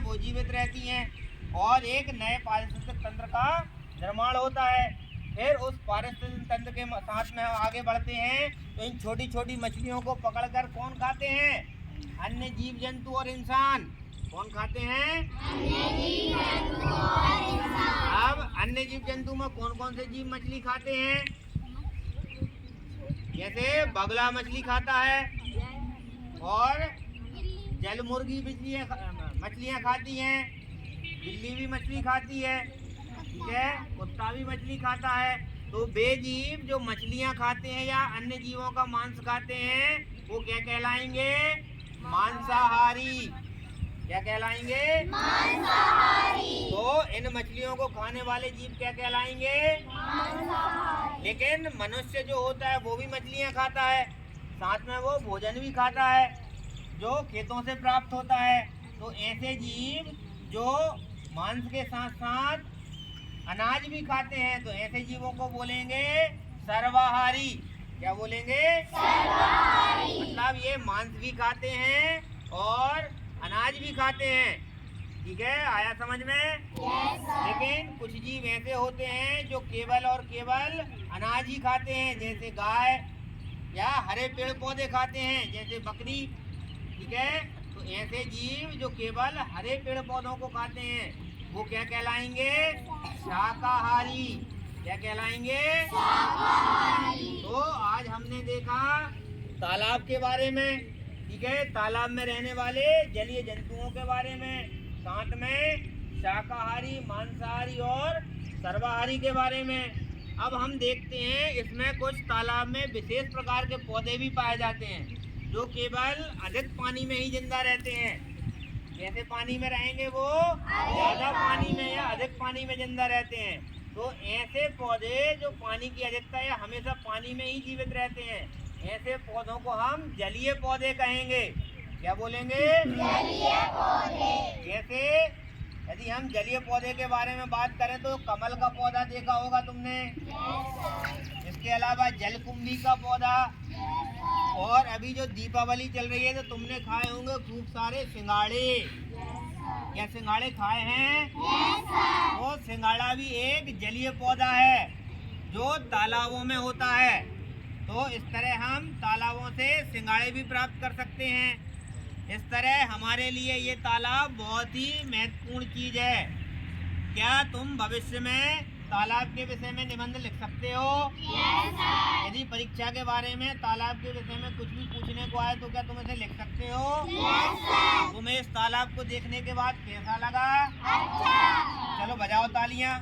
वो जीवित रहती हैं और एक नए पारिस्थितिक तंत्र का निर्माण होता है। फिर उस पारिस्थितिक तंत्र के साथ में हम आगे बढ़ते हैं तो इन छोटी छोटी मछलियों को पकड़कर कौन खाते हैं? अन्य जीव जंतु और इंसान। कौन खाते हैं? अन्य जीव जंतु और इंसान। अब अन्य जीव जंतु में कौन कौन से जीव मछली खाते हैं? जैसे बगुला मछली खाता है और जल मुर्गी मछलियाँ खाती हैं, बिल्ली भी मछली खाती है, ठीक है, कुत्ता भी मछली खाता है। तो वे जीव जो मछलियाँ खाते हैं या अन्य जीवों का मांस खाते हैं वो क्या कहलाएंगे? मांसाहारी। क्या कहलाएंगे? मांसाहारी। तो इन मछलियों को खाने वाले जीव क्या कहलाएंगे? मांसाहारी। लेकिन मनुष्य जो होता है वो भी मछलियाँ खाता है, साथ में वो भोजन भी खाता है जो खेतों से प्राप्त होता है। तो ऐसे जीव जो मांस के साथ साथ अनाज भी खाते हैं तो ऐसे जीवों को बोलेंगे सर्वाहारी। क्या बोलेंगे? सर्वाहारी। मतलब ये मांस भी खाते हैं और अनाज भी खाते हैं। ठीक है, आया समझ में? लेकिन कुछ जीव ऐसे होते हैं जो केवल और केवल अनाज ही खाते हैं, जैसे गाय, या हरे पेड़ पौधे खाते हैं जैसे बकरी। ठीक है, तो ऐसे जीव जो केवल हरे पेड़ पौधों को खाते हैं वो क्या कहलाएंगे? शाकाहारी। क्या कहलाएंगे? शाकाहारी। तो आज हमने देखा तालाब के बारे में, ठीक है, तालाब में रहने वाले जलीय जंतुओं के बारे में, साथ में शाकाहारी, मांसाहारी और सर्वाहारी के बारे में। अब हम देखते हैं इसमें कुछ तालाब में विशेष प्रकार के पौधे भी पाए जाते हैं जो केवल अधिक पानी में ही जिंदा रहते हैं। जैसे पानी में रहेंगे वो ज्यादा पानी में या अधिक पानी में जिंदा रहते हैं। तो ऐसे पौधे जो पानी की अधिकता या हमेशा पानी में ही जीवित रहते हैं, ऐसे पौधों को हम जलीय पौधे कहेंगे। क्या बोलेंगे? जलीय पौधे। जैसे यदि हम जलीय पौधे के बारे में बात करें तो कमल का पौधा देखा होगा तुमने। इसके अलावा जलकुंभी का पौधा, और अभी जो दीपावली चल रही है तो तुमने खाए होंगे खूब सारे सिंगाड़े। क्या सिंगाड़े खाए हैं? तो सिंगाड़ा भी एक जलीय पौधा है जो तालाबों में होता है। तो इस तरह हम तालाबों से सिंगाड़े भी प्राप्त कर सकते हैं। इस तरह हमारे लिए ये तालाब बहुत ही महत्वपूर्ण चीज है। क्या तुम भविष्य में तालाब के विषय में निबंध लिख सकते हो? यदि परीक्षा के बारे में तालाब के विषय में कुछ भी पूछने को आए तो क्या तुम इसे लिख सकते हो? तुम्हें इस तालाब को देखने के बाद कैसा लगा? अच्छा। चलो बजाओ तालियां।